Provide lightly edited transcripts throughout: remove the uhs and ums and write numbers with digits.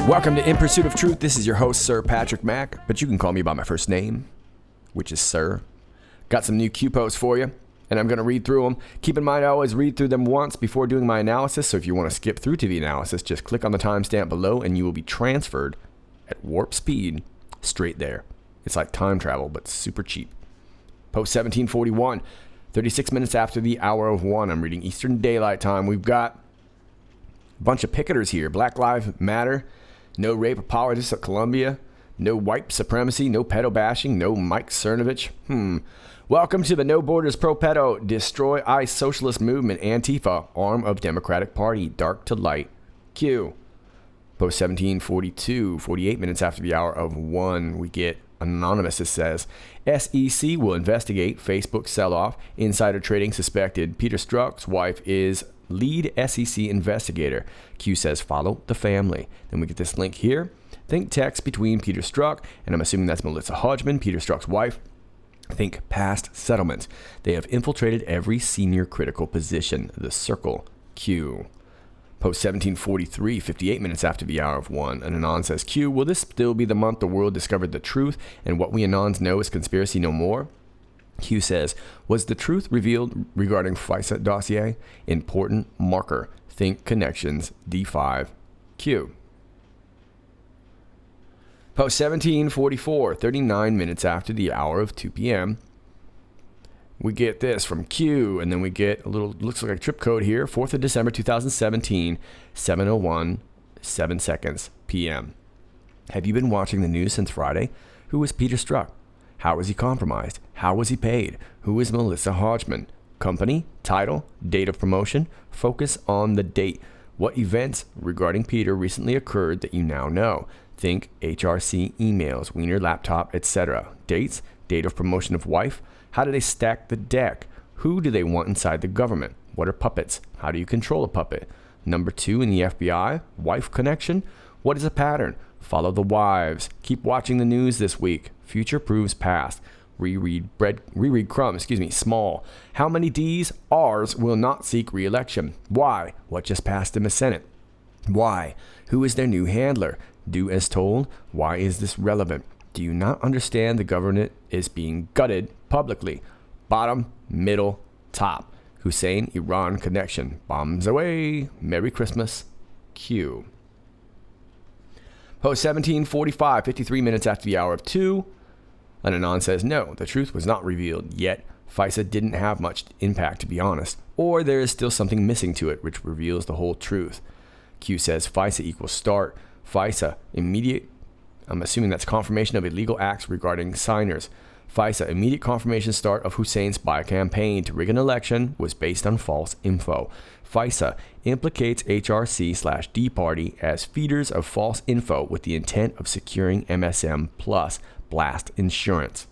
Welcome to In Pursuit of Truth. This is your host, Sir Patrick Mack, but you can call me by my first name, which is Sir. Got some new Q posts for you, and I'm going to read through them. Keep in mind, I always read through them once before doing my analysis, so if you want to skip through to the analysis, just click on the timestamp below, and you will be transferred at warp speed straight there. It's like time travel, but super cheap. Post 1741, 36 minutes after the hour of 1. I'm reading Eastern Daylight Time. We've got a bunch of picketers here. Black Lives Matter. No rape apologists at Columbia. No white supremacy. No pedo bashing. No Mike Cernovich. Welcome to the No Borders Pro Pedo Destroy ICE Socialist Movement Antifa arm of Democratic Party. Dark to light. Q. Post 1742, 48 minutes after the hour of 1, we get anonymous. It says, SEC will investigate Facebook sell-off. Insider trading suspected. Peter Strzok's wife is lead SEC investigator. Q says, follow the family. Then we get this link here. Think text between Peter Strzok, and I'm assuming that's Melissa Hodgman, Peter Strzok's wife. Think past settlements. They have infiltrated every senior critical position. The Cercle. Q. Post 1743, 58 minutes after the hour of 1. And Anon says, Q, will this still be the month the world discovered the truth and what we Anons know is conspiracy no more? Q says, was the truth revealed regarding FISA dossier? Important marker. Think connections. D5. Q. Post 1744, 39 minutes after the hour of 2 p.m. We get this from Q, and then we get a little, looks like a trip code here, 4th of December, 2017, 7:01, 7 seconds p.m. Have you been watching the news since Friday? Who was Peter Strzok? How was he compromised? How was he paid? Who is Melissa Hodgman? Company, title, date of promotion, focus on the date. What events regarding Peter recently occurred that you now know? Think HRC emails, Wiener laptop, etc. Dates, date of promotion of wife. How do they stack the deck? Who do they want inside the government? What are puppets? How do you control a puppet? Number 2 in the FBI, wife connection. What is a pattern? Follow the wives. Keep watching the news this week. Future proves past. Reread Crumb, small. How many D's, R's will not seek re-election? Why? What just passed in the Senate? Why? Who is their new handler? Do as told. Why is this relevant? Do you not understand the government is being gutted publicly? Bottom, middle, top. Hussein, Iran connection. Bombs away. Merry Christmas. Q. Post 1745, 53 minutes after the hour of 2. And Anon says, no, the truth was not revealed yet. FISA didn't have much impact, to be honest. Or there is still something missing to it, which reveals the whole truth. Q says, FISA equals start. FISA, immediate, I'm assuming that's confirmation of illegal acts regarding signers. FISA, immediate confirmation start of Hussein's spy campaign to rig an election was based on false info. FISA implicates HRC/D party as feeders of false info with the intent of securing MSM plus blast insurance.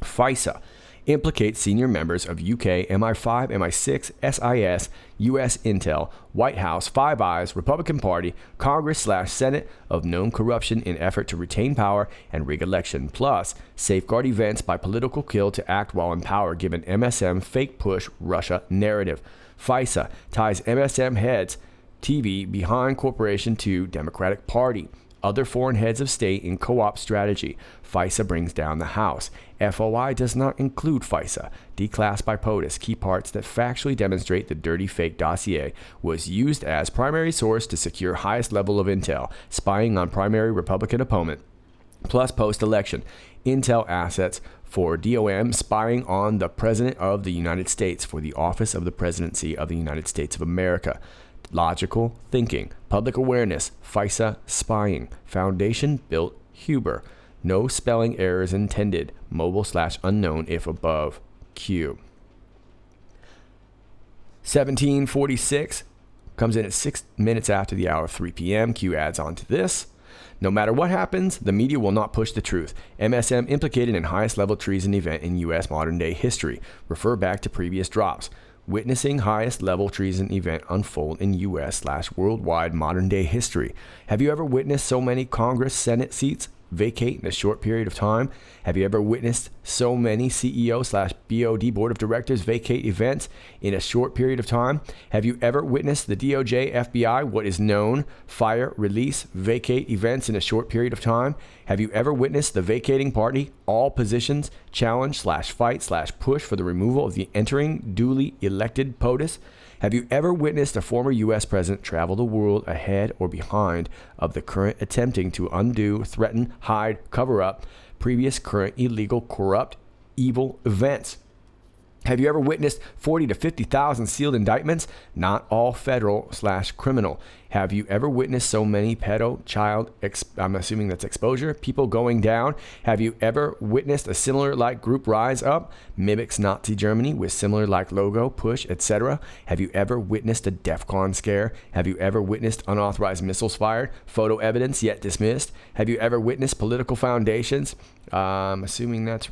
FISA implicates senior members of UK, MI5, MI6, SIS, US Intel, White House, Five Eyes, Republican Party, Congress/Senate of known corruption in effort to retain power and rig election, plus safeguard events by political kill to act while in power given MSM fake push Russia narrative. FISA ties MSM heads TV behind corporation to Democratic Party. Other foreign heads of state in co-op strategy. FISA brings down the House. FOI does not include FISA. Declassed by POTUS. Key parts that factually demonstrate the dirty fake dossier was used as primary source to secure highest level of intel, spying on primary Republican opponent, plus post-election. Intel assets for DOM spying on the President of the United States for the office of the Presidency of the United States of America. Logical thinking, public awareness, FISA spying, foundation built Huber. No spelling errors intended, mobile/unknown if above. Q. 1746 comes in at 6 minutes after the hour of 3 p.m. Q adds on to this. No matter what happens, the media will not push the truth. MSM implicated in highest level treason event in U.S. modern day history. Refer back to previous drops. Witnessing highest level treason event unfold in U.S./worldwide modern day history. Have you ever witnessed so many Congress Senate seats vacate in a short period of time? Have you ever witnessed so many CEO/BOD board of directors vacate events in a short period of time? Have you ever witnessed the DOJ, FBI, what is known, fire, release, vacate events in a short period of time? Have you ever witnessed the vacating party, all positions, challenge/fight/push for the removal of the entering duly elected POTUS? Have you ever witnessed a former U.S. president travel the world ahead or behind of the current, attempting to undo, threaten, hide, cover up previous, current, illegal, corrupt, evil events? Have you ever witnessed 40 to 50,000 sealed indictments? Not all federal/criminal. Have you ever witnessed so many child, I'm assuming that's exposure, people going down? Have you ever witnessed a similar like group rise up, mimics Nazi Germany with similar like logo, push, etc.? Have you ever witnessed a DEFCON scare? Have you ever witnessed unauthorized missiles fired, photo evidence yet dismissed? Have you ever witnessed political foundations? Assuming that's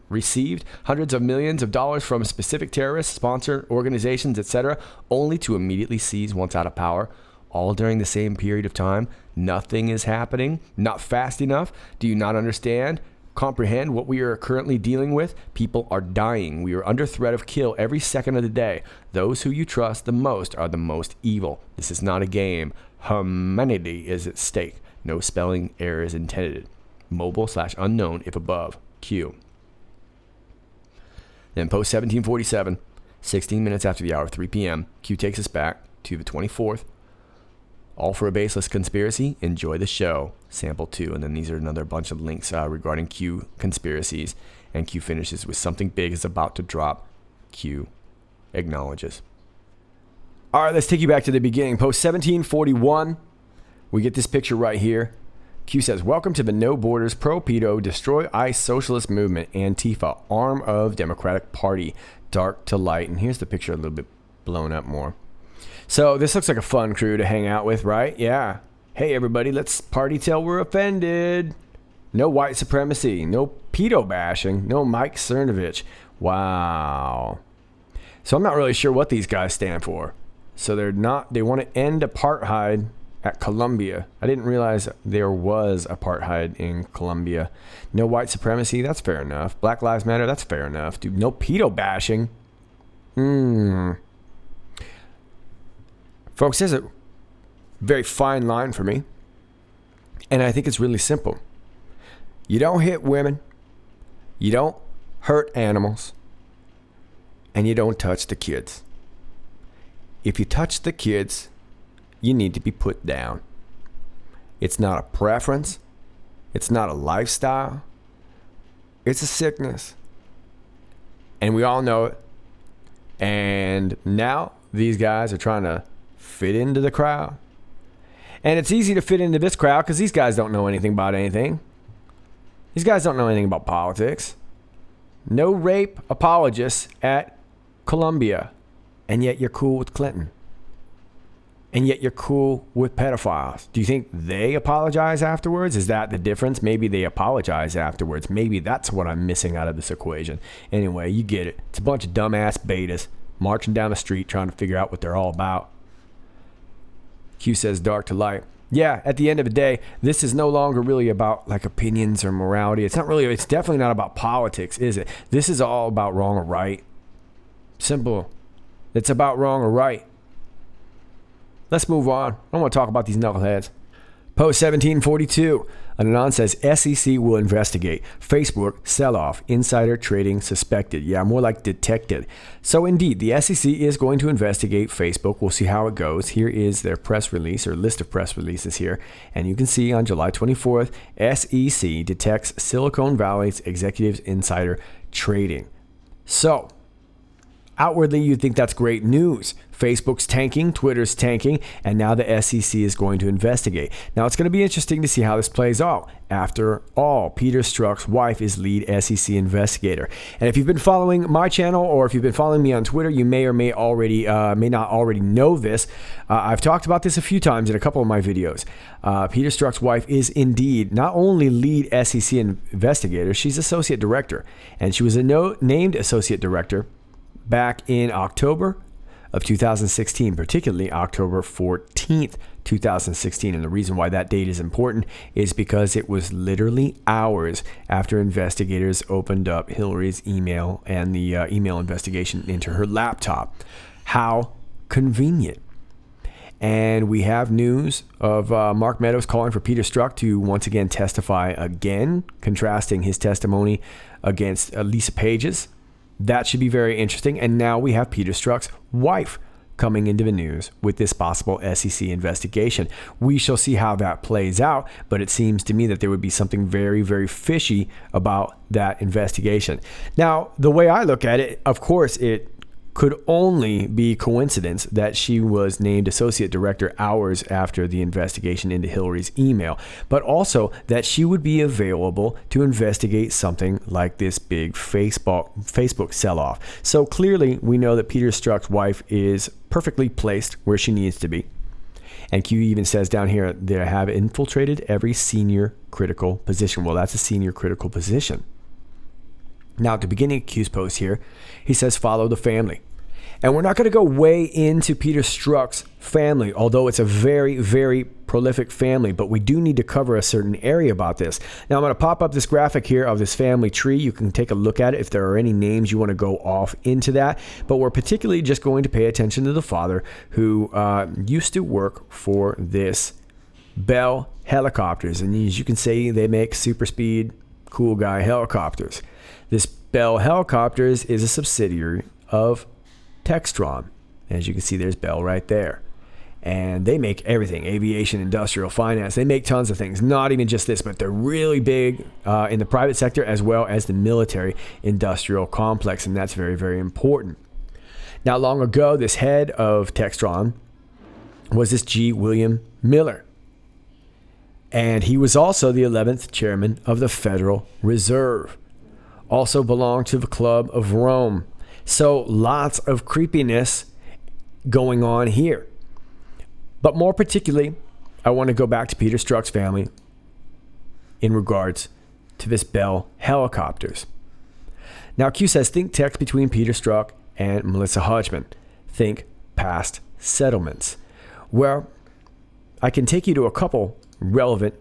received hundreds of millions of dollars from specific terrorists, sponsored organizations, etc., only to immediately seize once out of power, all during the same period of time. Nothing is happening, not fast enough. Do you not understand, comprehend what we are currently dealing with? People are dying. We are under threat of kill every second of the day. Those who you trust the most are the most evil. This is not a game. Humanity is at stake. No spelling errors intended. Mobile/unknown if above. Q. Then post 1747, 16 minutes after the hour of 3 p.m., Q takes us back to the 24th. All for a baseless conspiracy. Enjoy the show. Sample 2. And then these are another bunch of links regarding Q conspiracies. And Q finishes with something big is about to drop. Q acknowledges. All right, let's take you back to the beginning. Post 1741. We get this picture right here. Q says, welcome to the No Borders Pro-Pedo Destroy ICE Socialist Movement, Antifa, arm of Democratic Party, dark to light. And here's the picture a little bit blown up more. So this looks like a fun crew to hang out with, right? Yeah. Hey, everybody, let's party till we're offended. No white supremacy, no pedo bashing, no Mike Cernovich. Wow. So I'm not really sure what these guys stand for. So they want to end apartheid at Colombia. I didn't realize there was apartheid in Colombia. No white supremacy, that's fair enough. Black Lives Matter, that's fair enough. Dude, no pedo bashing. Folks, there's a very fine line for me. And I think it's really simple. You don't hit women. You don't hurt animals. And you don't touch the kids. If you touch the kids, you need to be put down. It's not a preference. It's not a lifestyle. It's a sickness. And we all know it. And now these guys are trying to fit into the crowd. And it's easy to fit into this crowd because these guys don't know anything about anything. These guys don't know anything about politics. No rape apologists at Colombia. And yet you're cool with Clinton. And yet you're cool with pedophiles. Do you think they apologize afterwards? Is that the difference? Maybe they apologize afterwards. Maybe that's what I'm missing out of this equation. Anyway, you get it. It's a bunch of dumbass betas marching down the street trying to figure out what they're all about. Q says dark to light. Yeah, at the end of the day, this is no longer really about like opinions or morality. It's definitely not about politics, is it? This is all about wrong or right. Simple. It's about wrong or right. Let's move on. I don't want to talk about these knuckleheads. Post 1742. Anon says SEC will investigate. Facebook sell-off. Insider trading suspected. Yeah, more like detected. So indeed, the SEC is going to investigate Facebook. We'll see how it goes. Here is their press release or list of press releases here. And you can see on July 24th, SEC detects Silicon Valley's executives insider trading. So outwardly, you'd think that's great news. Facebook's tanking, Twitter's tanking, and now the SEC is going to investigate. Now, it's going to be interesting to see how this plays out. After all, Peter Strzok's wife is lead SEC investigator. And if you've been following my channel or if you've been following me on Twitter, you may or may not already know this. I've talked about this a few times in a couple of my videos. Peter Strzok's wife is indeed not only lead SEC investigator, she's associate director. And she was named associate director back in October of 2016, particularly October 14th, 2016. And the reason why that date is important is because it was literally hours after investigators opened up Hillary's email and the email investigation into her laptop. How convenient. And we have news of Mark Meadows calling for Peter Strzok to once again testify again, contrasting his testimony against Lisa Page's. That should be very interesting. And now we have Peter Strzok's wife coming into the news with this possible SEC investigation. We shall see how that plays out, but it seems to me that there would be something very, very fishy about that investigation. Now, the way I look at it, of course, it could only be coincidence that she was named associate director hours after the investigation into Hillary's email, but also that she would be available to investigate something like this big Facebook sell-off. So clearly, we know that Peter Strzok's wife is perfectly placed where she needs to be. And Q even says down here, they have infiltrated every senior critical position. Well, that's a senior critical position. Now, at the beginning of Q's post here, he says, follow the family. And we're not going to go way into Peter Strzok's family, although it's a very, very prolific family, but we do need to cover a certain area about this. Now, I'm going to pop up this graphic here of this family tree. You can take a look at it if there are any names you want to go off into that. But we're particularly just going to pay attention to the father who used to work for this Bell Helicopters. And as you can see, they make super speed, cool guy helicopters. This Bell Helicopters is a subsidiary of Textron. As you can see, there's Bell right there. And they make everything, aviation, industrial, finance. They make tons of things, not even just this, but they're really big in the private sector as well as the military industrial complex. And that's very, very important. Not long ago, this head of Textron was this G. William Miller. And he was also the 11th chairman of the Federal Reserve. Also belonged to the Club of Rome. So lots of creepiness going on here. But more particularly, I want to go back to Peter Strzok's family in regards to this Bell Helicopters. Now, Q says, think text between Peter Strzok and Melissa Hodgman. Think past settlements. Well, I can take you to a couple relevant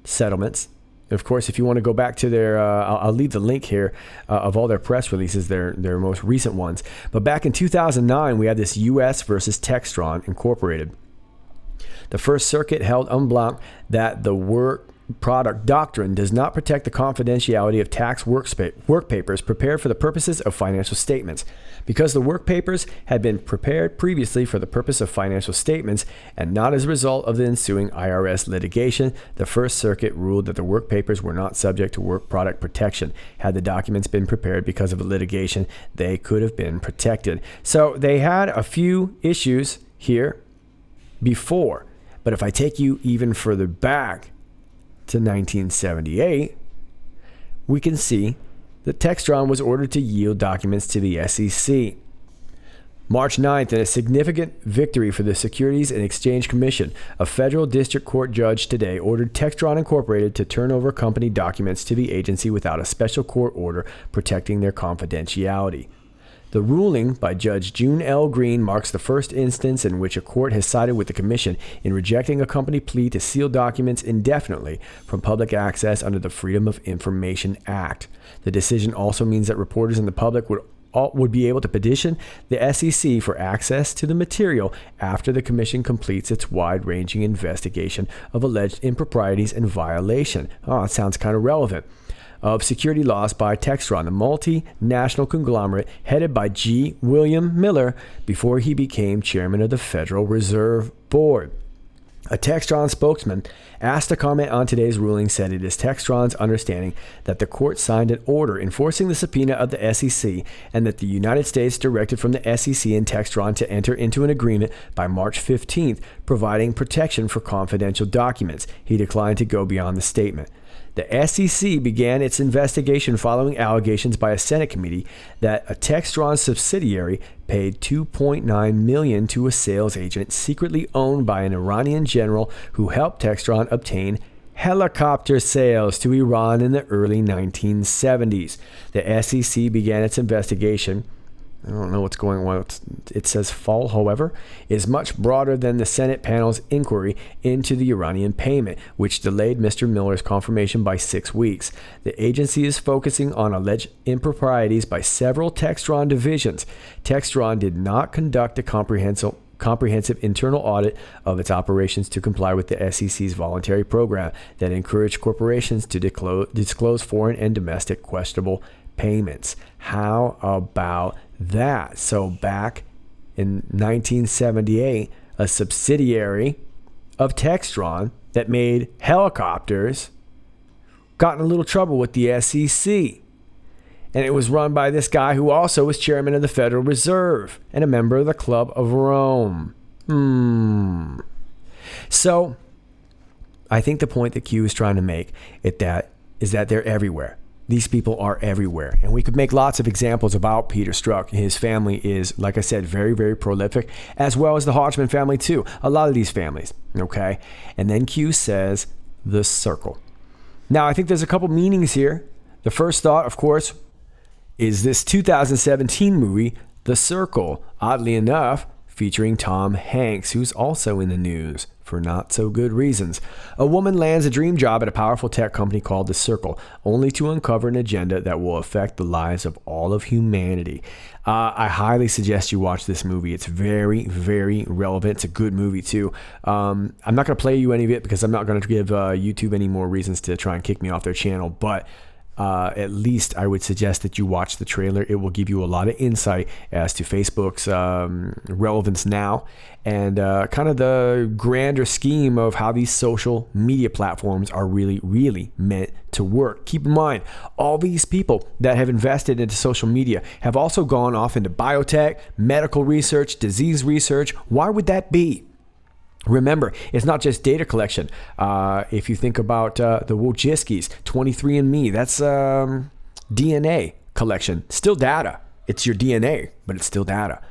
settlements. Of course, if you want to go back to their, I'll leave the link here of all their press releases, their most recent ones. But back in 2009, we had this U.S. versus Textron Incorporated. The First Circuit held en blanc that the work product doctrine does not protect the confidentiality of tax work papers prepared for the purposes of financial statements. Because the work papers had been prepared previously for the purpose of financial statements and not as a result of the ensuing IRS litigation, the First Circuit ruled that the work papers were not subject to work product protection. Had the documents been prepared because of a litigation, they could have been protected. So they had a few issues here before. But if I take you even further back to 1978, we can see that Textron was ordered to yield documents to the SEC. March 9th, in a significant victory for the Securities and Exchange Commission, a federal district court judge today ordered Textron Incorporated to turn over company documents to the agency without a special court order protecting their confidentiality. The ruling by Judge June L. Green marks the first instance in which a court has sided with the commission in rejecting a company plea to seal documents indefinitely from public access under the Freedom of Information Act. The decision also means that reporters and the public would be able to petition the SEC for access to the material after the commission completes its wide-ranging investigation of alleged improprieties and violation. Oh, it sounds kind of relevant. Of security laws by Textron, the multinational conglomerate headed by G. William Miller before he became chairman of the Federal Reserve Board. A Textron spokesman asked to comment on today's ruling said it is Textron's understanding that the court signed an order enforcing the subpoena of the SEC and that the United States directed from the SEC and Textron to enter into an agreement by March 15th providing protection for confidential documents. He declined to go beyond the statement. The SEC began its investigation following allegations by a Senate committee that a Textron subsidiary paid $2.9 million to a sales agent secretly owned by an Iranian general who helped Textron obtain helicopter sales to Iran in the early 1970s. The SEC began its investigation I don't know what's going on. It says fall, however, is much broader than the Senate panel's inquiry into the Iranian payment, which delayed Mr. Miller's confirmation by 6 weeks. The agency is focusing on alleged improprieties by several Textron divisions. Textron did not conduct a comprehensive internal audit of its operations to comply with the SEC's voluntary program that encouraged corporations to disclose foreign and domestic questionable payments. How about that? So back in 1978, a subsidiary of Textron that made helicopters got in a little trouble with the SEC. And it was run by this guy who also was chairman of the Federal Reserve and a member of the Club of Rome. So I think the point that Q is trying to make is that they're everywhere. These people are everywhere. And we could make lots of examples about Peter Strzok. His family is, like I said, very, very prolific, as well as the Hodgman family too. A lot of these families, okay? And then Q says, the Cercle. Now, I think there's a couple meanings here. The first thought, of course, is this 2017 movie, The Cercle, oddly enough, featuring Tom Hanks, who's also in the news for not so good reasons. A woman lands a dream job at a powerful tech company called The Cercle, only to uncover an agenda that will affect the lives of all of humanity. I highly suggest you watch this movie. It's very, very relevant. It's a good movie too. I'm not going to play you any of it because I'm not going to give YouTube any more reasons to try and kick me off their channel, but at least I would suggest that you watch the trailer. It will give you a lot of insight as to Facebook's relevance now and kind of the grander scheme of how these social media platforms are really, really meant to work. Keep in mind, all these people that have invested into social media have also gone off into biotech, medical research, disease research. Why would that be? Remember, it's not just data collection. If you think about the Wojcicki's, 23andMe, that's DNA collection. Still data. It's your DNA, but it's still data.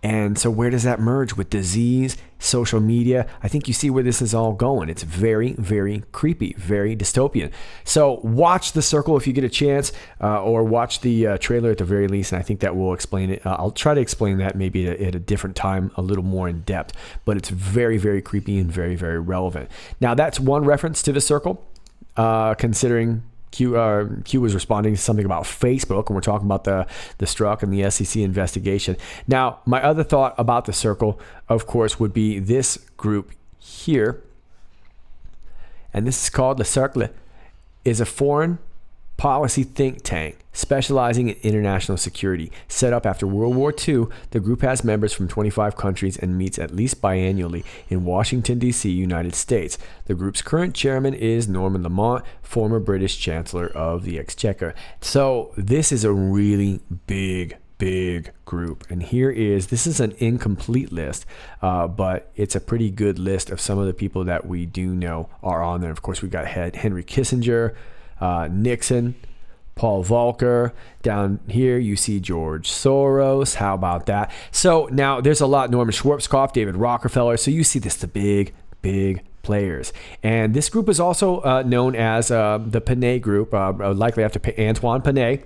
And so where does that merge with disease, social media? I think you see where this is all going. It's very, very creepy, very dystopian. So watch The Cercle if you get a chance, or watch the trailer at the very least, and I think that will explain it. I'll try to explain that maybe at a different time, a little more in depth, but it's very, very creepy and very, very relevant. Now, that's one reference to The Cercle, considering Q was responding to something about Facebook, and we're talking about the Strzok and the SEC investigation. Now, my other thought about the Cercle, of course, would be this group here, and this is called Le Cercle, is a foreign policy think tank specializing in international security. Set up after World War II, the group has members from 25 countries and meets at least biannually in Washington, D.C., United States. The group's current chairman is Norman Lamont, former British Chancellor of the Exchequer. So this is a really big group. And this is an incomplete list, but it's a pretty good list of some of the people that we do know are on there. Of course, we've got Henry Kissinger, Nixon, Paul Volcker. Down here, you see George Soros. How about that? So now there's a lot. Norman Schwarzkopf, David Rockefeller. So you see this, the big players. And this group is also known as the Panay Group, likely after Antoine Panay.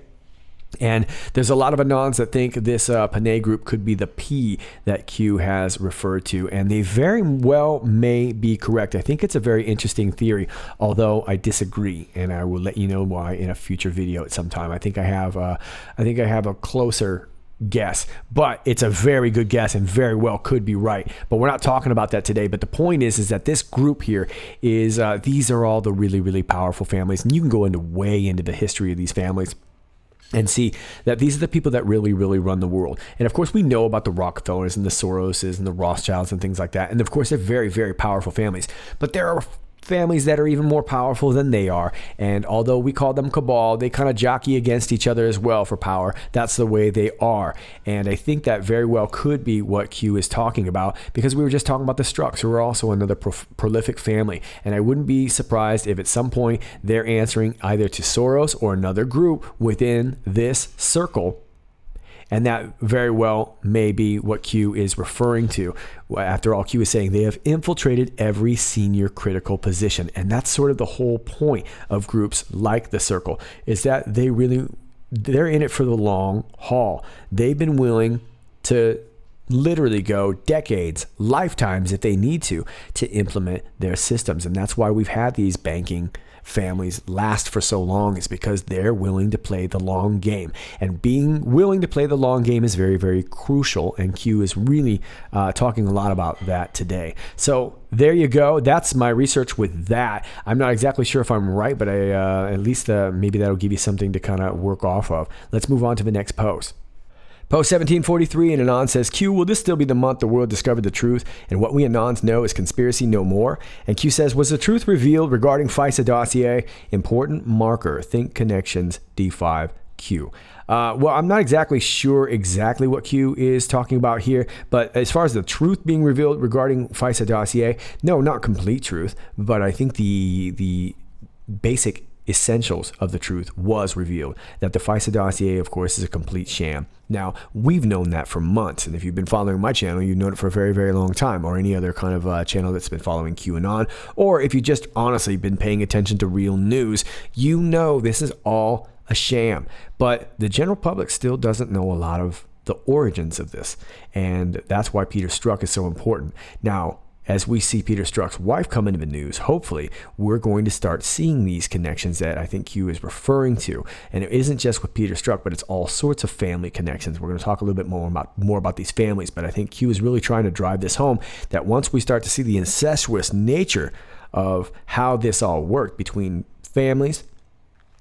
And there's a lot of Anons that think this Panay Group could be the P that Q has referred to, and they very well may be correct. I think it's a very interesting theory, although I disagree, and I will let you know why in a future video at some time. I think I have a closer guess, but it's a very good guess and very well could be right. But we're not talking about that today. But the point is that this group here is these are all the really, really powerful families, and you can go way into the history of these families and see that these are the people that really, really run the world. And of course, we know about the Rockefellers and the Soroses and the Rothschilds and things like that. And of course, they're very, very powerful families. But there are families that are even more powerful than they are. And although we call them cabal, they kind of jockey against each other as well for power. That's the way they are. And I think that very well could be what Q is talking about, because we were just talking about the Strzok's, who are also another prolific family. And I wouldn't be surprised if at some point they're answering either to Soros or another group within this circle. And that very well may be what Q is referring to. After all, Q is saying they have infiltrated every senior critical position. And that's sort of the whole point of groups like the Cercle, is that they really they're in it for the long haul. They've been willing to literally go decades, lifetimes if they need to implement their systems. And that's why we've had these banking families last for so long, is because they're willing to play the long game. And being willing to play the long game is very, very crucial. And Q is really talking a lot about that today. So there you go. That's my research with that. I'm not exactly sure if I'm right, but at least maybe that'll give you something to kind of work off of. Let's move on to the next post. Post 1743 and Anon says, Q, will this still be the month the world discovered the truth and what we Anons know is conspiracy no more? And Q says, was the truth revealed regarding FISA dossier? Important marker, think connections, D5Q. Well, I'm not exactly sure exactly what Q is talking about here, but as far as the truth being revealed regarding FISA dossier, no, not complete truth, but I think the basic essentials of the truth was revealed. That the FISA dossier, of course, is a complete sham. Now, we've known that for months, and if you've been following my channel, you've known it for a very, very long time, or any other kind of channel that's been following QAnon, or if you just honestly been paying attention to real news, you know this is all a sham. But the general public still doesn't know a lot of the origins of this, and that's why Peter Strzok is so important. Now, as we see Peter Strzok's wife come into the news, hopefully we're going to start seeing these connections that I think Q is referring to. And it isn't just with Peter Strzok, but it's all sorts of family connections. We're going to talk a little bit more about these families, but I think Q is really trying to drive this home, that once we start to see the incestuous nature of how this all worked between families,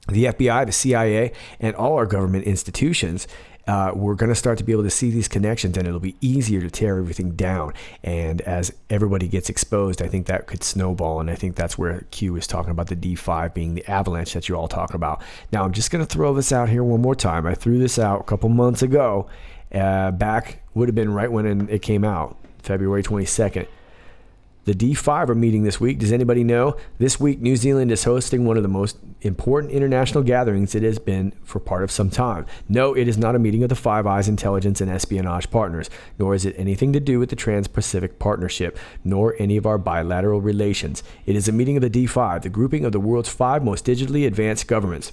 the FBI, the CIA, and all our government institutions, we're going to start to be able to see these connections, and it'll be easier to tear everything down. And as everybody gets exposed, I think that could snowball. And I think that's where Q is talking about the D5 being the avalanche that you're all talking about. Now, I'm just going to throw this out here one more time. I threw this out a couple months ago, back would have been right when it came out, February 22nd. The D5 are meeting this week. Does anybody know? This week, New Zealand is hosting one of the most important international gatherings it has been for part of some time. No, it is not a meeting of the Five Eyes intelligence and espionage partners, nor is it anything to do with the Trans-Pacific Partnership, nor any of our bilateral relations. It is a meeting of the D5, the grouping of the world's 5 most digitally advanced governments: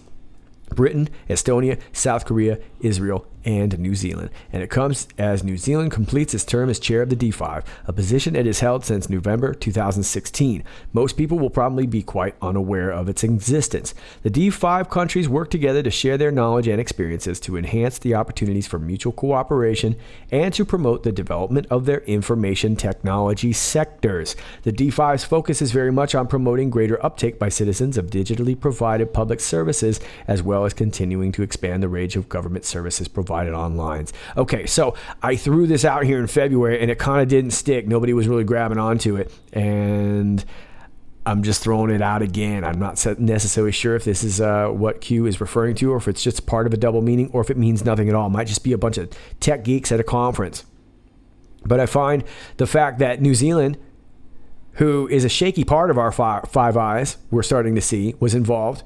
Britain, Estonia, South Korea, Israel, and New Zealand. And it comes as New Zealand completes its term as chair of the D5, a position it has held since November 2016. Most people will probably be quite unaware of its existence. The D5 countries work together to share their knowledge and experiences to enhance the opportunities for mutual cooperation and to promote the development of their information technology sectors. The D5's focus is very much on promoting greater uptake by citizens of digitally provided public services, as well as continuing to expand the range of government services provided online. Okay, so I threw this out here in February and it kind of didn't stick. Nobody was really grabbing onto it, and I'm just throwing it out again. I'm not necessarily sure if this is what Q is referring to, or if it's just part of a double meaning, or if it means nothing at all. It might just be a bunch of tech geeks at a conference. But I find the fact that New Zealand, who is a shaky part of our Five Eyes, we're starting to see, was involved.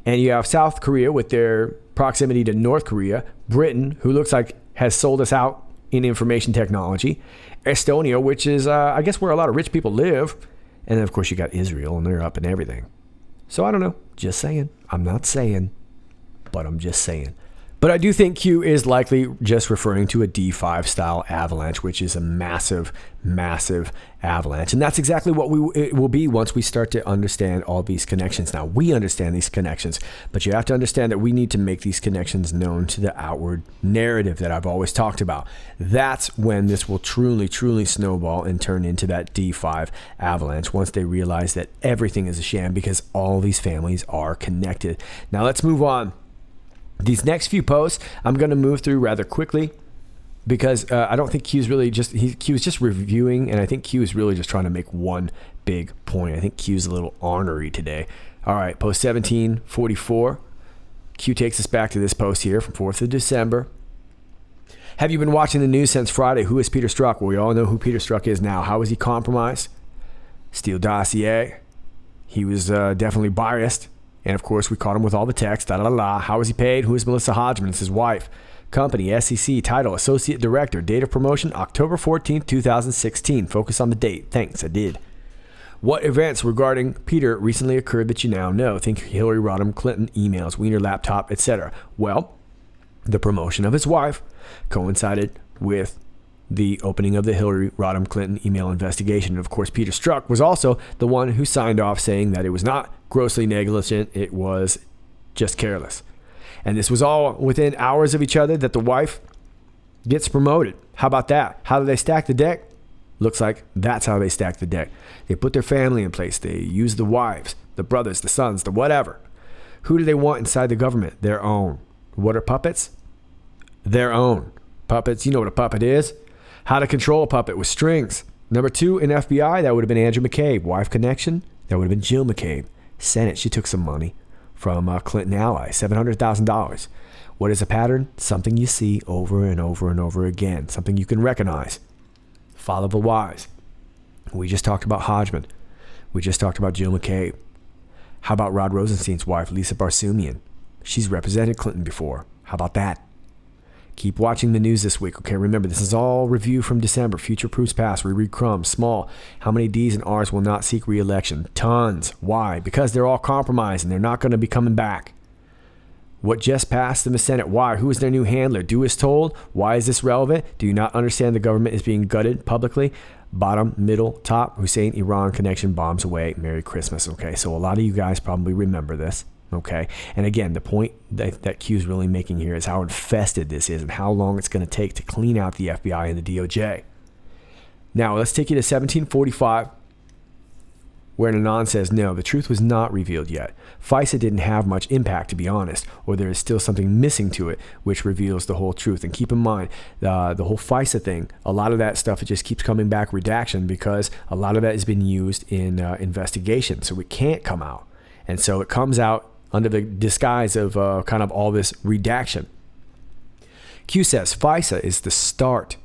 And you have South Korea with their proximity to North Korea, Britain, who looks like has sold us out in information technology, Estonia, which is, I guess, where a lot of rich people live. And then, of course, you got Israel, and they're up in everything. So I don't know. Just saying. I'm not saying, but I'm just saying. But I do think Q is likely just referring to a D5 style avalanche, which is a massive, massive avalanche. And that's exactly what it will be once we start to understand all these connections. Now, we understand these connections, but you have to understand that we need to make these connections known to the outward narrative that I've always talked about. That's when this will truly, truly snowball and turn into that D5 avalanche, once they realize that everything is a sham, because all these families are connected. Now, let's move on. These next few posts, I'm going to move through rather quickly, because I don't think Q's really Q is just reviewing, and I think Q is really just trying to make one big point. I think Q's a little ornery today. All right, post 1744. Q takes us back to this post here from 4th of December. Have you been watching the news since Friday? Who is Peter Strzok? Well, we all know who Peter Strzok is now. How was he compromised? Steele dossier. He was definitely biased. And of course, we caught him with all the text. How was he paid? Who is Melissa Hodgman? It's his wife. Company, SEC, title, Associate Director, date of promotion, October 14th, 2016. Focus on the date. Thanks, I did. What events regarding Peter recently occurred that you now know? Think Hillary Rodham Clinton, emails, Wiener laptop, etc. Well, The promotion of his wife coincided with the opening of the Hillary Rodham Clinton email investigation. And of course, Peter Strzok was also the one who signed off saying that it was not grossly negligent, it was just careless. And this was all within hours of each other that the wife gets promoted. How about that? How do they stack the deck? Looks like that's how they stack the deck. They put their family in place. They use the wives, the brothers, the sons, the whatever. Who do they want inside the government? Their own. What are puppets? Their own. Puppets, you know what a puppet is. How to control a puppet with strings. Number 2 in FBI, that would have been Andrew McCabe. Wife connection, that would have been Jill McCabe. Senate, she took some money from Clinton ally, $700,000. What is a pattern? Something you see over and over and over again. Something you can recognize. Follow the wise. We just talked about Hodgman. We just talked about Jill McCabe. How about Rod Rosenstein's wife, Lisa Barsoomian? She's represented Clinton before. How about that? Keep watching the news this week, okay? Remember, this is all review from December. Future proofs past. We read crumbs. Small. How many D's and R's will not seek re-election? Tons. Why? Because they're all compromised and they're not going to be coming back. What just passed in the Senate? Why? Who is their new handler? Do as told. Why is this relevant? Do you not understand the government is being gutted publicly? Bottom, middle, top. Hussein, Iran connection, bombs away. Merry Christmas, okay? So a lot of you guys probably remember this. Okay. And again, the point that Q's really making here is how infested this is and how long it's going to take to clean out the FBI and the DOJ. Now, let's take you to 1745, where Anon says, no, the truth was not revealed yet. FISA didn't have much impact, to be honest, or there is still something missing to it, which reveals the whole truth. And keep in mind, the whole FISA thing, a lot of that stuff, it just keeps coming back redaction because a lot of that has been used in investigation. So it can't come out. And so it comes out under the disguise of kind of all this redaction. Q says, FISA is the start.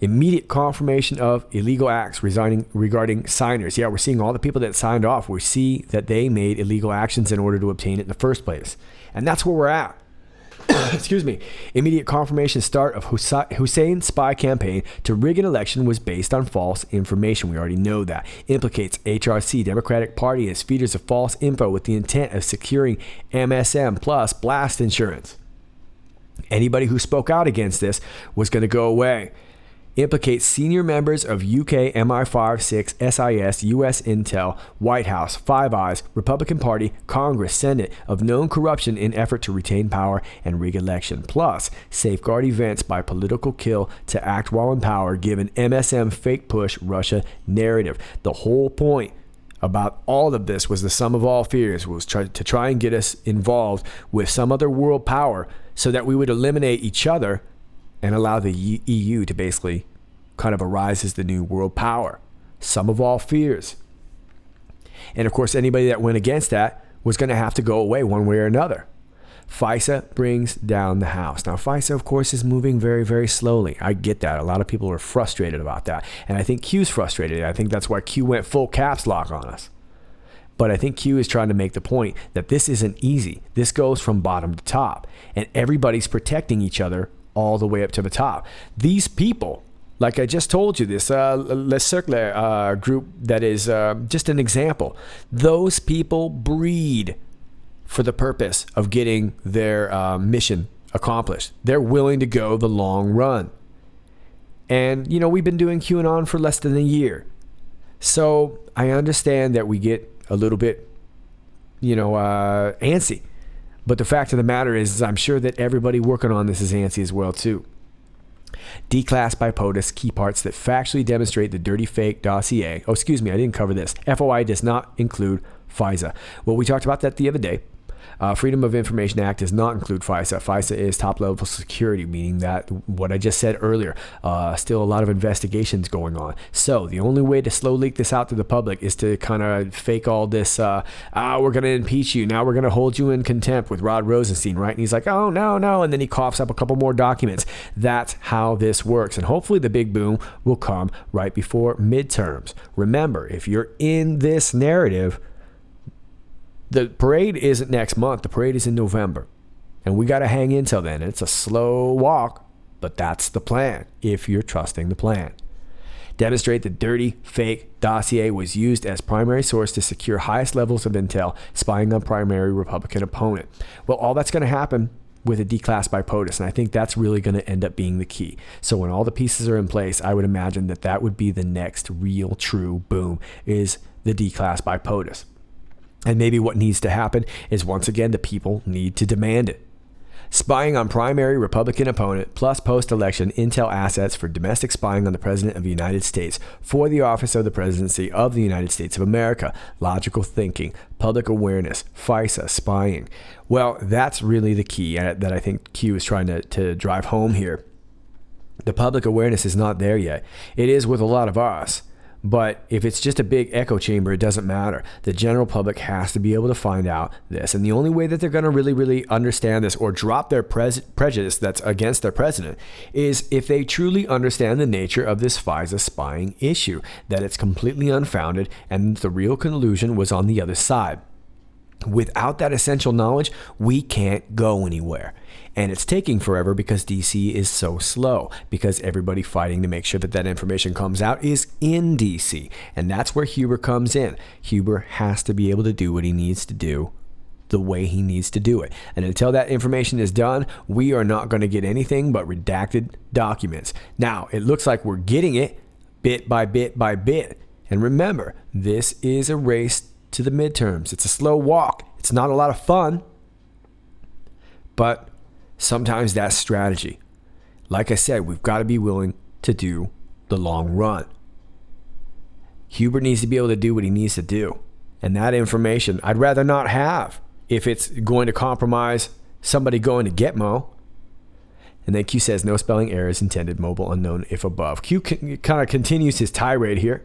Immediate confirmation of illegal acts regarding signers. Yeah, we're seeing all the people that signed off. We see that they made illegal actions in order to obtain it in the first place. And that's where we're at. Excuse me. Immediate confirmation start of Hussein's spy campaign to rig an election was based on false information. We already know that. Implicates HRC, Democratic Party, as feeders of false info with the intent of securing MSM plus blast insurance. Anybody who spoke out against this was going to go away. Implicates senior members of UK MI5, 6, SIS, US Intel, White House, Five Eyes, Republican Party, Congress, Senate of known corruption in effort to retain power and rig election. Plus, safeguard events by political kill to act while in power, given MSM fake push Russia narrative. The whole point about all of this was the sum of all fears was to try and get us involved with some other world power so that we would eliminate each other and allow the EU to basically kind of arise as the new world power. Sum of all fears. And of course, anybody that went against that was going to have to go away one way or another. FISA brings down the house. Now, FISA, of course, is moving very, very slowly. I get that. A lot of people are frustrated about that. And I think Q's frustrated. I think that's why Q went full caps lock on us. But I think Q is trying to make the point that this isn't easy. This goes from bottom to top. And everybody's protecting each other all the way up to the top. These people, like I just told you, this Le Cercle group that is just an example, those people breed for the purpose of getting their mission accomplished. They're willing to go the long run. And, you know, we've been doing QAnon for less than a year. So I understand that we get a little bit, antsy. But the fact of the matter is I'm sure that everybody working on this is antsy as well, too. Declassed by POTUS, key parts that factually demonstrate the dirty fake dossier. Oh, excuse me, I didn't cover this. FOI does not include FISA. Well, we talked about that the other day. Freedom of Information Act does not include FISA. FISA is top-level security, meaning that what I just said earlier, still a lot of investigations going on. So the only way to slow leak this out to the public is to kind of fake all this, we're going to impeach you. Now we're going to hold you in contempt with Rod Rosenstein, right? And he's like, oh, no. And then he coughs up a couple more documents. That's how this works. And hopefully the big boom will come right before midterms. Remember, if you're in this narrative, the parade isn't next month. The parade is in November. And we got to hang in till then. It's a slow walk, but that's the plan, if you're trusting the plan. Demonstrate the dirty, fake dossier was used as primary source to secure highest levels of intel, spying on primary Republican opponent. Well, all that's going to happen with a declass by POTUS. And I think that's really going to end up being the key. So when all the pieces are in place, I would imagine that that would be the next real true boom, is the declass by POTUS. And maybe what needs to happen is, once again, the people need to demand it. Spying on primary Republican opponent plus post-election intel assets for domestic spying on the President of the United States for the office of the Presidency of the United States of America. Logical thinking, public awareness, FISA, spying. Well, that's really the key that I think Q is trying to drive home here. The public awareness is not there yet. It is with a lot of us. But if it's just a big echo chamber, it doesn't matter. The general public has to be able to find out this. And the only way that they're going to really understand this, or drop their prejudice that's against their president, is if they truly understand the nature of this FISA spying issue, that it's completely unfounded and the real collusion was on the other side. Without that essential knowledge, we can't go anywhere. And it's taking forever because DC is so slow, because everybody fighting to make sure that that information comes out is in DC. And that's where Huber comes in. Huber has to be able to do what he needs to do the way he needs to do it. And until that information is done, we are not going to get anything but redacted documents. Now, it looks like we're getting it bit by bit by bit. And remember, this is a race to the midterms. It's a slow walk. It's not a lot of fun, but sometimes that's strategy. Like I said, we've got to be willing to do the long run. Hubert needs to be able to do what he needs to do. And that information, I'd rather not have if it's going to compromise somebody going to Gitmo. And then Q says, no spelling errors intended, mobile unknown if above. Q kind of continues his tirade here.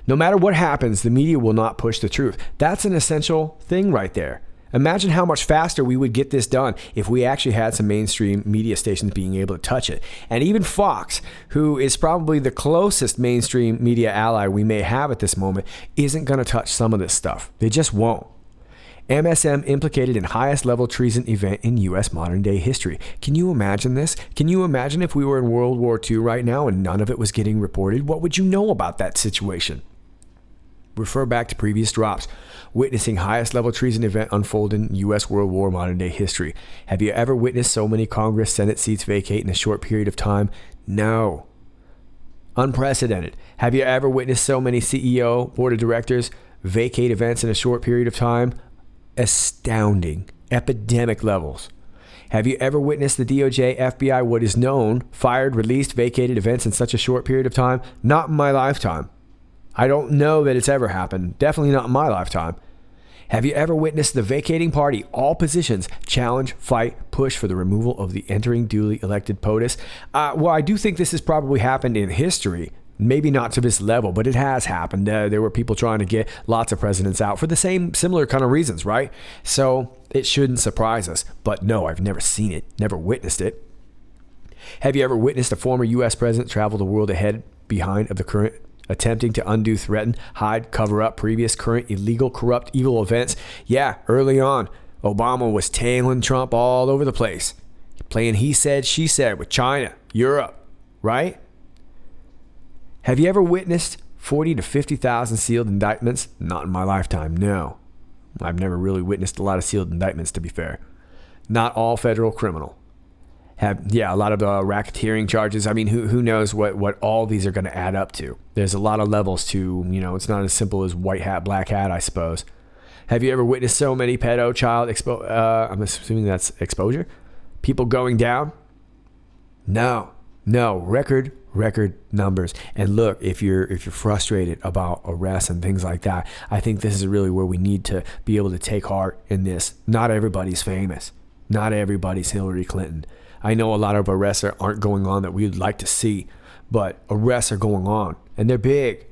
No matter what happens, the media will not push the truth. That's an essential thing right there. Imagine how much faster we would get this done if we actually had some mainstream media stations being able to touch it. And even Fox, who is probably the closest mainstream media ally we may have at this moment, isn't going to touch some of this stuff. They just won't. MSM implicated in highest level treason event in U.S. modern day history. Can you imagine this? Can you imagine if we were in World War II right now and none of it was getting reported? What would you know about that situation? Refer back to previous drops. Witnessing highest level treason event unfold in U.S. World War modern day history. Have you ever witnessed so many Congress Senate seats vacate in a short period of time? No. Unprecedented. Have you ever witnessed so many CEO, board of directors vacate events in a short period of time? Astounding. Epidemic levels. Have you ever witnessed the DOJ, FBI, what is known, fired, released, vacated events in such a short period of time? Not in my lifetime. I don't know that it's ever happened. Definitely not in my lifetime. Have you ever witnessed the vacating party, all positions, challenge, fight, push for the removal of the entering duly elected POTUS? Well, I do think this has probably happened in history. Maybe not to this level, but it has happened. There were people trying to get lots of presidents out for the similar kind of reasons, right? So it shouldn't surprise us. But no, I've never seen it, never witnessed it. Have you ever witnessed a former U.S. president travel the world ahead, behind of the current, attempting to undo, threaten, hide, cover up previous, current, illegal, corrupt, evil events? Yeah, early on, Obama was tailing Trump all over the place, playing he said, she said with China, Europe, right? Have you ever witnessed 40 to 50,000 sealed indictments? Not in my lifetime, no. I've never really witnessed a lot of sealed indictments, to be fair. Not all federal criminal. A lot of racketeering charges. I mean, who knows what all these are going to add up to. There's a lot of levels to, it's not as simple as white hat, black hat, I suppose. Have you ever witnessed so many pedo child I'm assuming that's exposure? People going down? No, record numbers. And look, if you're frustrated about arrests and things like that, I think this is really where we need to be able to take heart in this. Not everybody's famous. Not everybody's Hillary Clinton. I know a lot of arrests aren't going on that we'd like to see, but arrests are going on, and they're big.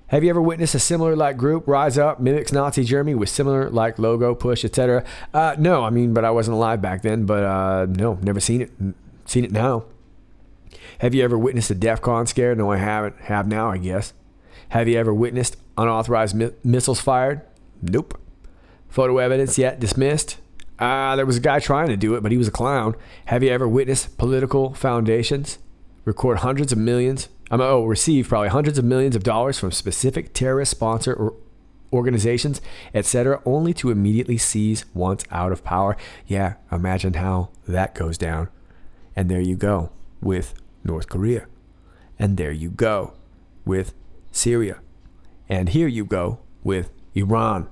Have you ever witnessed a similar like group rise up, mimics Nazi Germany with similar like logo, push, etc.? No, but I wasn't alive back then, but no, never seen it. Seen it now. Have you ever witnessed a DEF CON scare? No, I haven't. Have now, I guess. Have you ever witnessed unauthorized missiles fired? Nope. Photo evidence yet dismissed? There was a guy trying to do it, but he was a clown. Have you ever witnessed political foundations receive probably hundreds of millions of dollars from specific terrorist sponsor organizations, etc., only to immediately seize once out of power. Yeah, imagine how that goes down. And there you go with North Korea. And there you go with Syria. And here you go with Iran.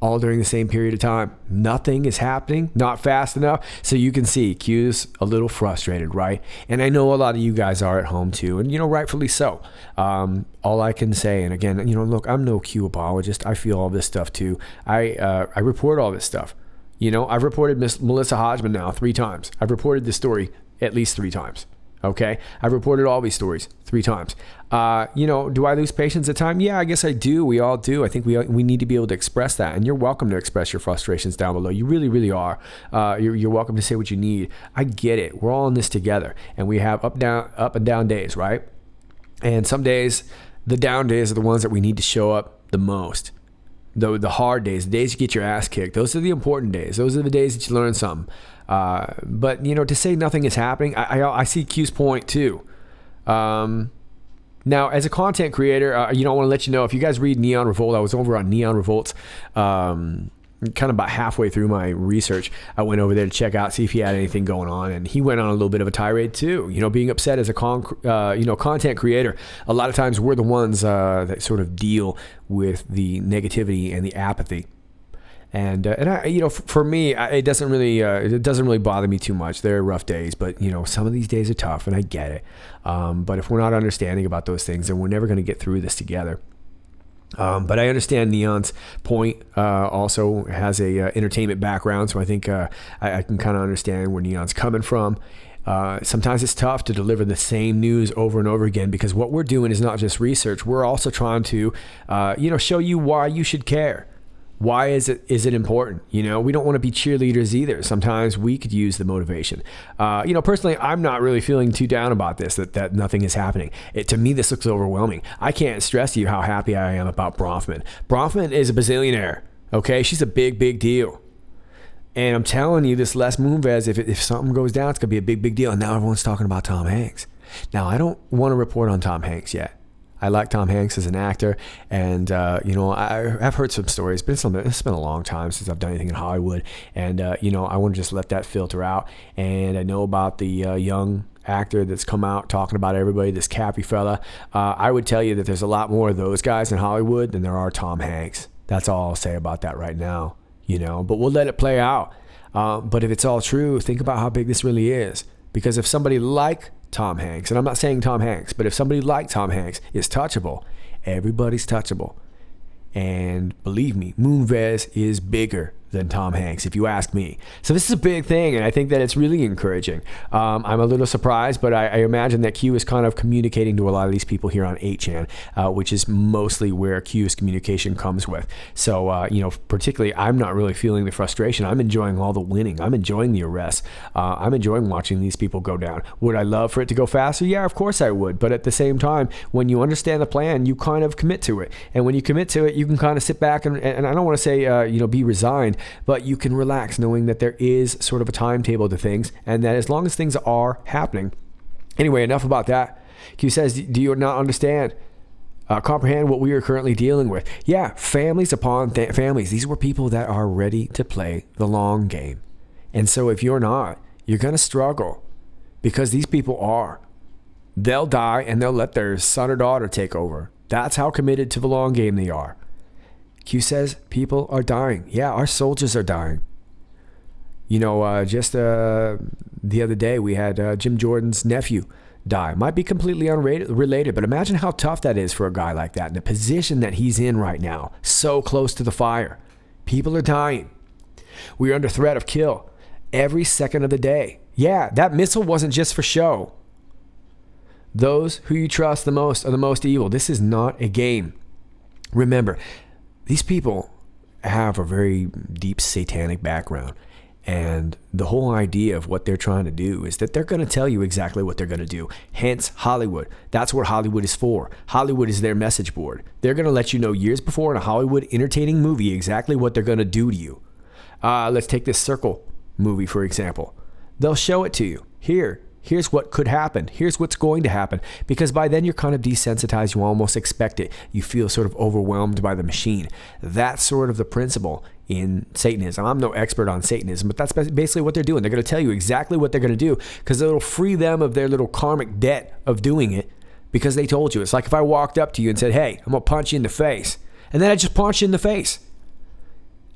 All during the same period of time. Nothing is happening, not fast enough. So you can see Q's a little frustrated, right? And I know a lot of you guys are at home too, and rightfully so. All I can say, and again, look, I'm no Q apologist. I feel all this stuff too. I report all this stuff. I've reported Miss Melissa Hodgman now 3 times. I've reported this story at least 3 times. Okay, I've reported all these stories 3 times. Do I lose patience at time? Yeah, I guess I do. We all do. I think we need to be able to express that, and you're welcome to express your frustrations down below. You really, really are. You're welcome to say what you need. I get it. We're all in this together, and we have up and down days, right? And some days, the down days are the ones that we need to show up the most. The hard days, the days you get your ass kicked, those are the important days. Those are the days that you learn something. But to say nothing is happening, I see Q's point too. Now, as a content creator, I want to let you know, if you guys read Neon Revolt, I was over on Neon Revolt's, kind of about halfway through my research. I went over there to check out, see if he had anything going on, and he went on a little bit of a tirade too. Being upset as a content creator, a lot of times we're the ones that sort of deal with the negativity and the apathy. And I, for me, it doesn't really bother me too much. There are rough days, but some of these days are tough, and I get it. But if we're not understanding about those things, then we're never going to get through this together. But I understand Neon's point. Also has a entertainment background, so I think I can kind of understand where Neon's coming from. Sometimes it's tough to deliver the same news over and over again, because what we're doing is not just research. We're also trying to, show you why you should care. Why is it important? We don't want to be cheerleaders either. Sometimes we could use the motivation. Personally, I'm not really feeling too down about this, that nothing is happening. To me, this looks overwhelming. I can't stress to you how happy I am about Bronfman. Bronfman is a bazillionaire. Okay, she's a big, big deal. And I'm telling you, this Les Moonves, if something goes down, it's going to be a big, big deal. And now everyone's talking about Tom Hanks. Now, I don't want to report on Tom Hanks yet. I like Tom Hanks as an actor, and I've heard some stories, but it's been a long time since I've done anything in Hollywood, and I want to just let that filter out. And I know about the young actor that's come out talking about everybody, this Cappy fella. I would tell you that there's a lot more of those guys in Hollywood than there are Tom Hanks. That's all I'll say about that right now. But we'll let it play out. But if it's all true, think about how big this really is. Because if somebody like Tom Hanks, and I'm not saying Tom Hanks, but if somebody like Tom Hanks is touchable, everybody's touchable. And believe me, Moonves is bigger than Tom Hanks, if you ask me. So this is a big thing, and I think that it's really encouraging. I'm a little surprised, but I imagine that Q is kind of communicating to a lot of these people here on 8chan, which is mostly where Q's communication comes with. So, particularly, I'm not really feeling the frustration. I'm enjoying all the winning. I'm enjoying the arrests. I'm enjoying watching these people go down. Would I love for it to go faster? Yeah, of course I would. But at the same time, when you understand the plan, you kind of commit to it. And when you commit to it, you can kind of sit back and I don't want to say, be resigned, but you can relax knowing that there is sort of a timetable to things, and that as long as things are happening. Anyway, enough about that. Q says, do you not understand, comprehend what we are currently dealing with? Yeah, families upon families. These were people that are ready to play the long game. And so if you're not, you're going to struggle, because these people are. They'll die and they'll let their son or daughter take over. That's how committed to the long game they are. Q says people are dying. Yeah, our soldiers are dying. Just the other day we had Jim Jordan's nephew die. Might be completely unrelated, but imagine how tough that is for a guy like that in the position that he's in right now, so close to the fire. People are dying. We're under threat of kill every second of the day. Yeah, that missile wasn't just for show. Those who you trust the most are the most evil. This is not a game. Remember, these people have a very deep satanic background. And the whole idea of what they're trying to do is that they're going to tell you exactly what they're going to do. Hence, Hollywood. That's what Hollywood is for. Hollywood is their message board. They're going to let you know years before in a Hollywood entertaining movie exactly what they're going to do to you. Let's take this Cercle movie, for example. They'll show it to you. Here's what could happen. Here's what's going to happen. Because by then you're kind of desensitized. You almost expect it. You feel sort of overwhelmed by the machine. That's sort of the principle in Satanism. I'm no expert on Satanism, but that's basically what they're doing. They're going to tell you exactly what they're going to do because it'll free them of their little karmic debt of doing it because they told you. It's like if I walked up to you and said, hey, I'm going to punch you in the face. And then I just punch you in the face.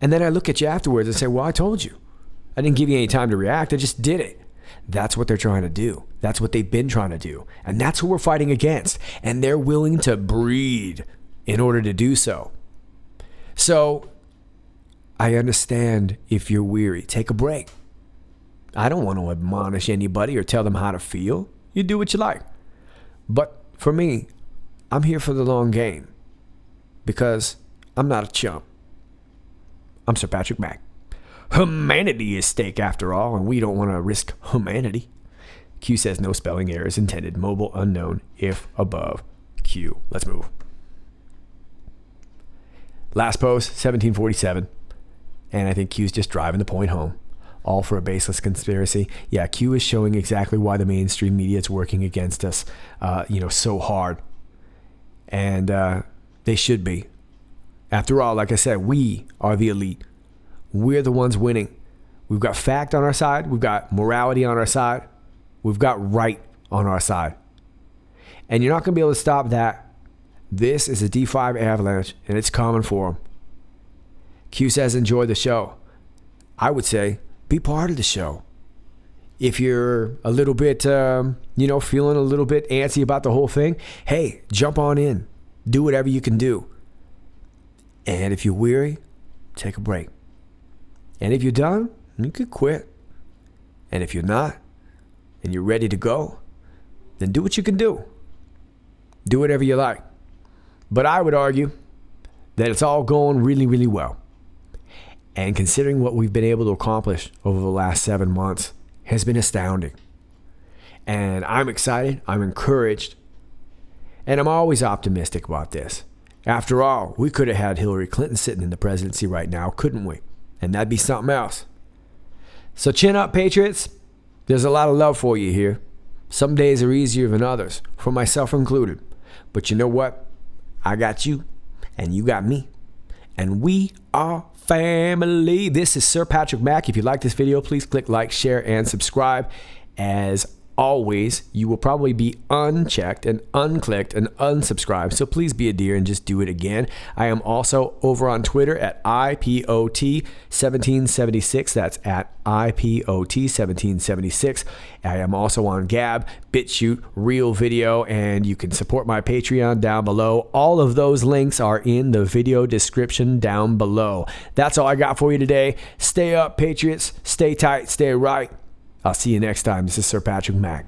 And then I look at you afterwards and say, well, I told you. I didn't give you any time to react. I just did it. That's what they're trying to do. That's what they've been trying to do. And that's who we're fighting against. And they're willing to breed in order to do so. So I understand if you're weary. Take a break. I don't want to admonish anybody or tell them how to feel. You do what you like. But for me, I'm here for the long game because I'm not a chump. I'm Sir Patrick Mack. Humanity is stake after all, and we don't want to risk humanity. Q says no spelling errors intended. Mobile unknown if above Q. Let's move. Last post, 1747. And I think Q's just driving the point home. All for a baseless conspiracy. Yeah, Q is showing exactly why the mainstream media is working against us, so hard. And they should be. After all, like I said, we are the elite. We're the ones winning. We've got fact on our side. We've got morality on our side. We've got right on our side. And you're not going to be able to stop that. This is a D5 avalanche, and it's coming for them. Q says enjoy the show. I would say be part of the show. If you're a little bit, feeling a little bit antsy about the whole thing, hey, jump on in. Do whatever you can do. And if you're weary, take a break. And if you're done, you could quit. And if you're not, and you're ready to go, then do what you can do. Do whatever you like. But I would argue that it's all going really, really well. And considering what we've been able to accomplish over the last 7 months has been astounding. And I'm excited. I'm encouraged. And I'm always optimistic about this. After all, we could have had Hillary Clinton sitting in the presidency right now, couldn't we? And that'd be something else. So chin up, Patriots. There's a lot of love for you here. Some days are easier than others, for myself included. But you know what? I got you, and you got me. And we are family. This is Sir Patrick Mack. If you like this video, please click like, share, and subscribe. As always, you will probably be unchecked and unclicked and unsubscribed. So please be a dear and just do it again. I am also over on Twitter at IPOT1776. That's at IPOT1776. I am also on Gab, BitChute, Real.Video, and you can support my Patreon down below. All of those links are in the video description down below. That's all I got for you today. Stay up, Patriots. Stay tight. Stay right. I'll see you next time. This is Sir Patrick Mack.